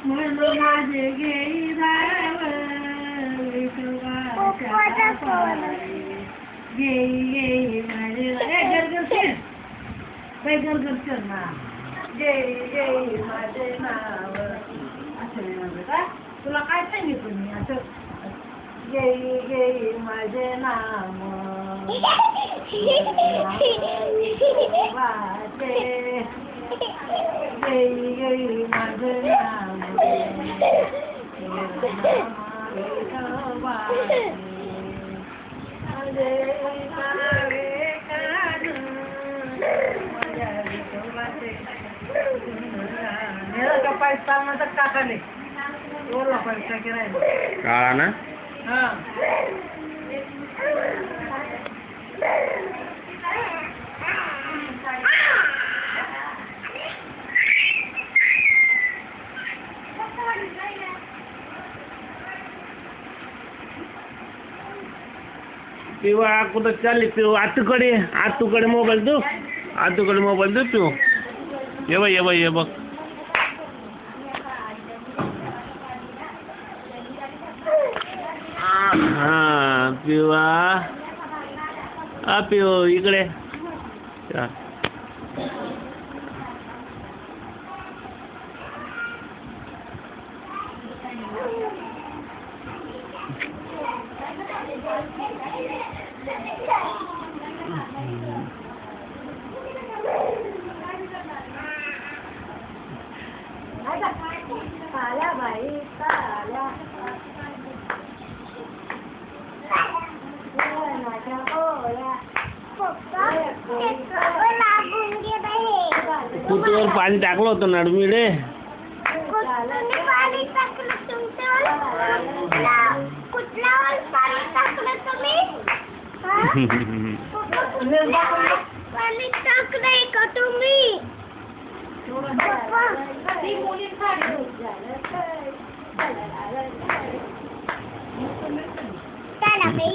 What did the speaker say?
म्हणून माझे घेई धाव विठोबाच्या पायी. घेई घेई माझे गरगर कर बाई गरगर कर ना. घेई घेई माझे नाव असं नाही म्हणलं का तुला काय सांगितलं मी असं. घेई घेई माझे नाम वाचे. घेई घेई माझे नाम वाचे. पैसा माझा काकाने बोलला पैसा करायला काळा ना. हा पिवा कुठं चालली पिऊ. आतूकडे मोबाईल देऊ. आतूकडे मोबाईल देऊ पिऊ. ये बघ ये बघ. हा पिवा पिऊ इकडे. काला बाई काला कुठवर पाणी टाकलं होतं नडमिडे. Cara, me